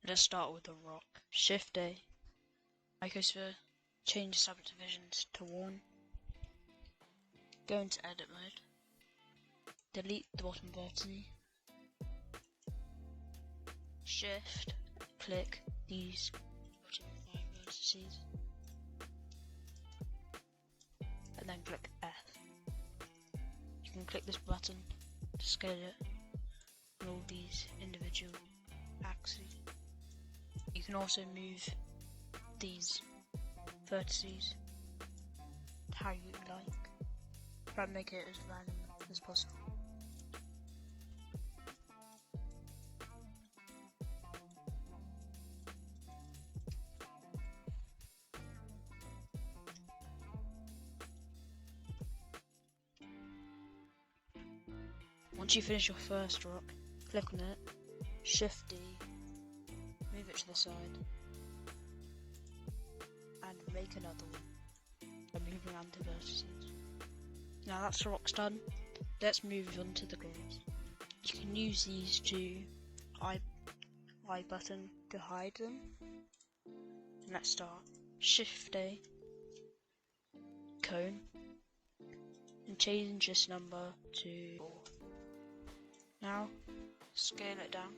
Let's start with the rock. Shift A. Icosphere. Change subdivisions to 1. Go into edit mode. Delete the bottom vertex. Shift. Click these bottom 5 vertices. And then click F. You can click this button to scale it on all these individual axes. You can also move these vertices how you like. Try and make it as random as possible. Once you finish your first rock, click on it, Shift D, move it to the side, and make another one by moving around the vertices. Now that's the rocks done, let's move on to the grass. You can use these two I button to hide them. And let's start. Shift A, cone, and change this number to 4. Now, scale it down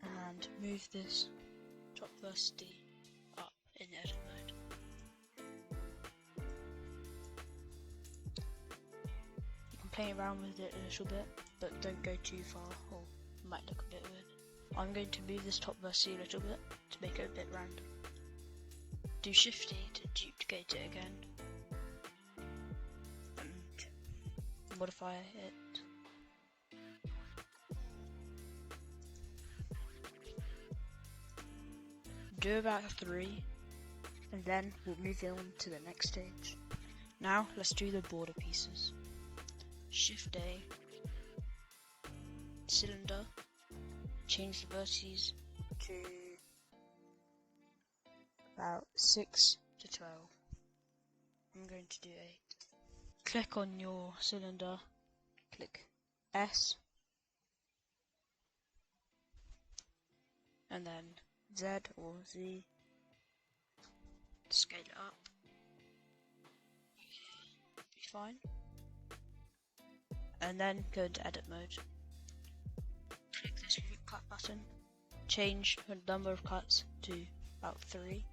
and move this top vertex up in edit mode. You can play around with it a little bit, but don't go too far or it might look a bit weird. I'm going to move this top vertex a little bit to make it a bit random. Do Shift E to duplicate it again. Modify it. Do about 3 and then we'll move on to the next stage. Now let's do the border pieces. Shift A, cylinder, change the vertices to about 6 to 12. I'm going to do 8. Click on your cylinder, click S, and then Z or Z, scale it up, be fine, and then go into edit mode, click this root cut button, change the number of cuts to about 3.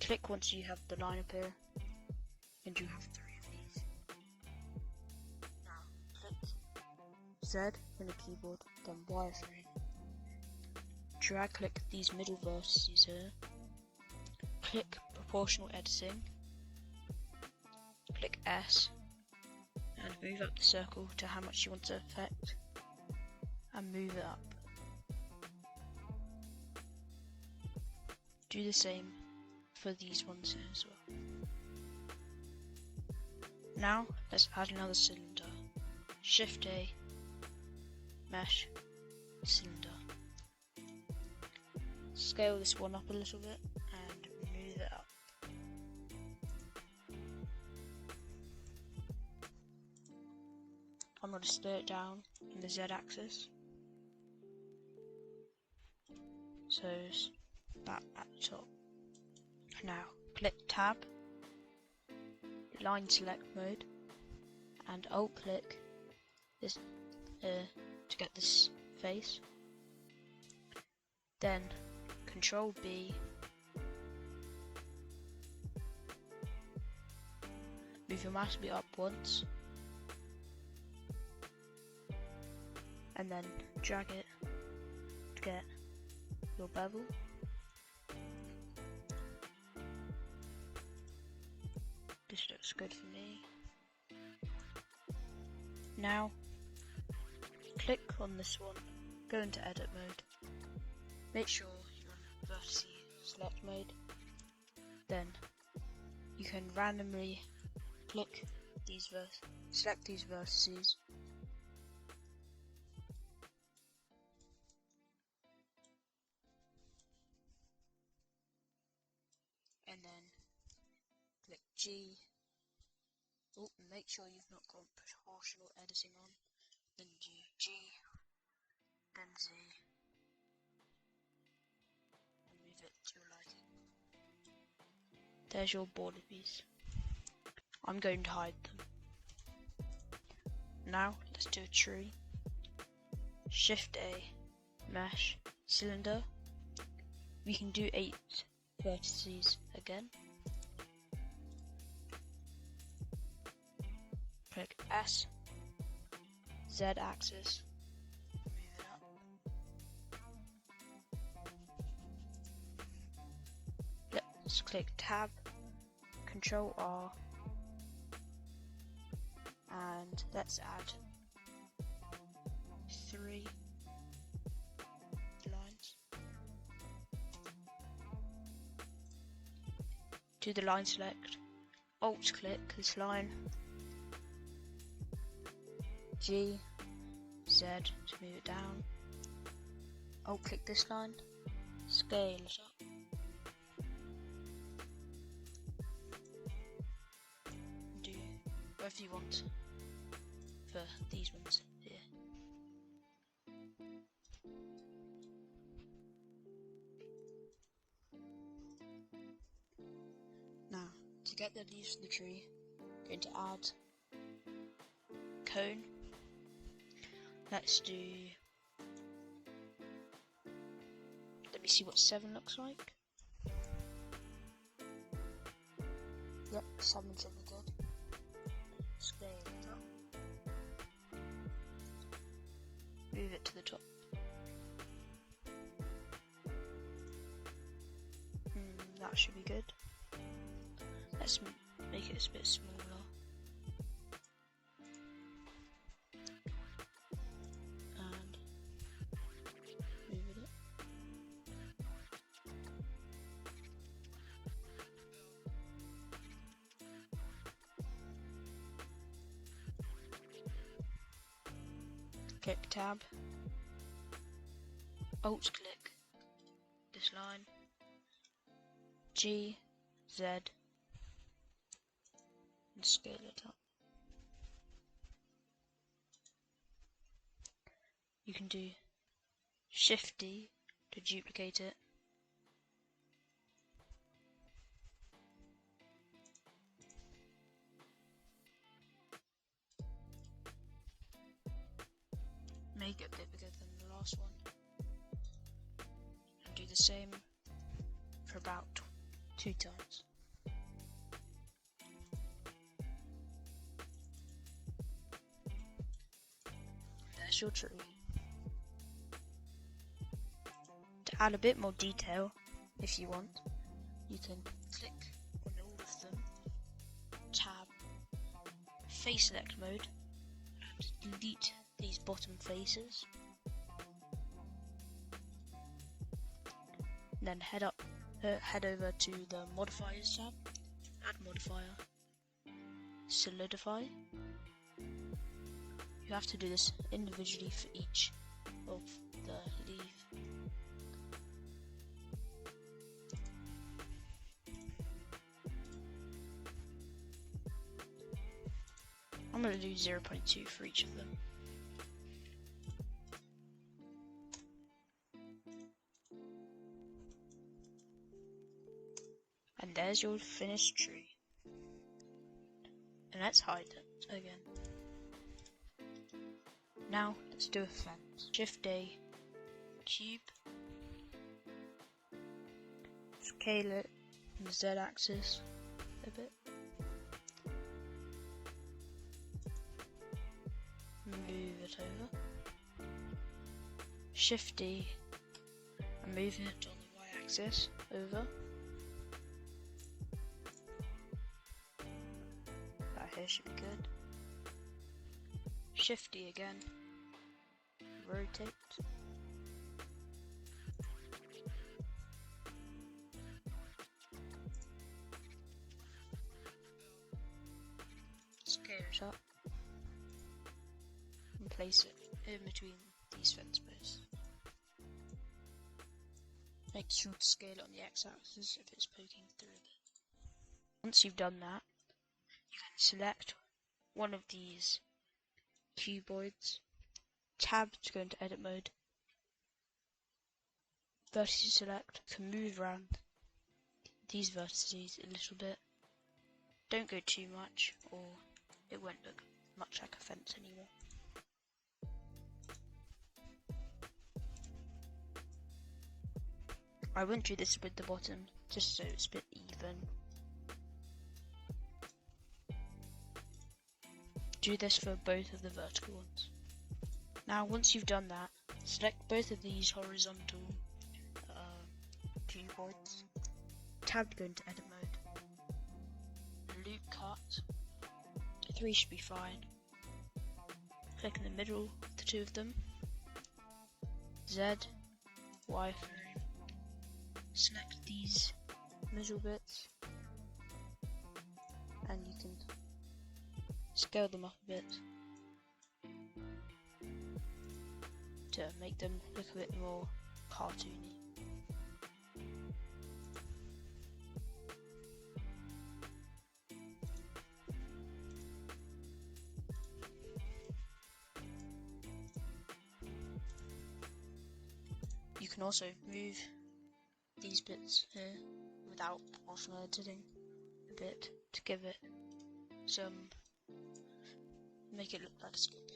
Click once you have the line appear, and you have 3 of these. Now click Z in the keyboard, then wireframe. Drag click these middle vertices here. Click proportional editing. Click S, and move up the circle to how much you want to affect, and move it up. Do the same for these ones here as well. Now let's add another cylinder. Shift A, mesh, cylinder. Scale this one up a little bit and move it up. I'm going to split it down in the Z axis. So it's that at the top. Now click Tab, line select mode, and alt click this to get this face. Then Control B, move your mouse wheel up once, and then drag it to get your bevel. This looks good for me. Now, click on this one, go into edit mode, make sure you're on vertex select mode, then you can randomly click these select these vertices, and then click G, make sure you've not got proportional editing on. Then do G, then Z, and move it to your liking. There's your border piece. I'm going to hide them. Now let's do a tree. Shift A, mesh, cylinder. We can do 8 vertices again. Click S, Z axis, move it up. Let's click Tab, Control R, and let's add 3 lines. Do the line select, Alt click this line, G, Z to move it down, Alt click this line, scale it up. Do whatever you want for these ones here. Now, to get the leaves from the tree, I'm going to add cone. Let's do, let me see what 7 looks like. Yep, 7 should be good. Scale it up. Move it to the top. That should be good. Let's make it a bit smaller. And move it up. Click Tab. Alt click this line. G, Z, and scale it up. You can do Shift D to duplicate it. Make it a bit bigger than the last one. And do the same for about 2 times. There's your tree. To add a bit more detail, if you want, you can click on all of them, tab, face select mode, and delete these bottom faces. Then head over to the modifiers tab, add modifier, solidify. You have to do this individually for each of the leaf. I'm going to do 0.2 for each of them. And there's your finished tree. And let's hide it again. Now let's do a fence. Shift A, cube, scale it on the Z axis a bit. Move it over. Shift D and move it on the Y axis over. That here should be good. Shift D again. Rotate. Scale it up. And place it in between these fence posts. Make sure to scale it on the x-axis if it's poking through a bit. Once you've done that, you can select one of these cuboids, tab to go into edit mode, vertices select, can move around these vertices a little bit. Don't go too much or it won't look much like a fence anymore. I wouldn't do this with the bottom, just so it's a bit even. Do this for both of the vertical ones. Now once you've done that, select both of these horizontal cuboids, tab to go into edit mode, loop cut, 3 should be fine, click in the middle of the two of them, Z, Y frame, select these middle bits, and you can scale them up a bit to make them look a bit more cartoony. You can also move these bits here without also editing a bit to give it some, make it look like a script.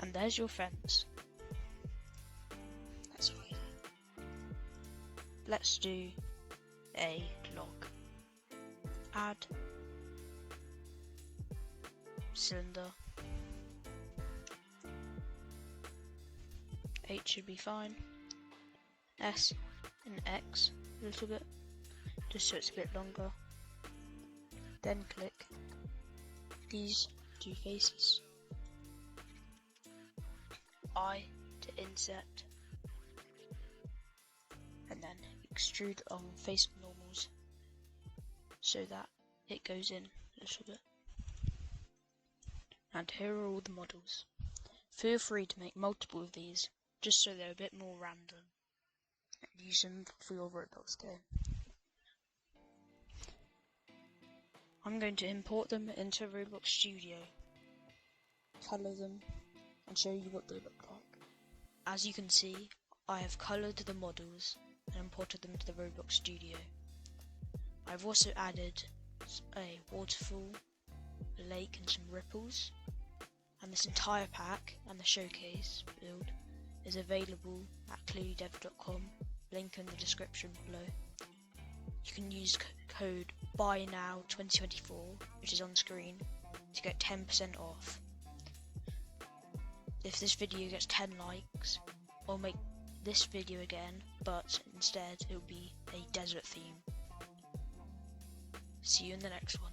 And there's your fence. That's all I did. Let's do a log. Add cylinder. H should be fine. S and X a little bit, just so it's a bit longer. Then click these two faces. I to inset, and then extrude on face normals so that it goes in a little bit. And here are all the models. Feel free to make multiple of these, just so they're a bit more random, and use them for your Roblox game. I'm going to import them into Roblox Studio, colour them, and show you what they look like. As you can see, I have coloured the models and imported them to the Roblox Studio. I've also added a waterfall, a lake and some ripples, and this entire pack and the showcase build is available at clearlydev.com, link in the description below. You can use code BUYNOW2024, which is on screen, to get 10% off. If this video gets 10 likes, I'll make this video again, but instead it will be a desert theme. See you in the next one.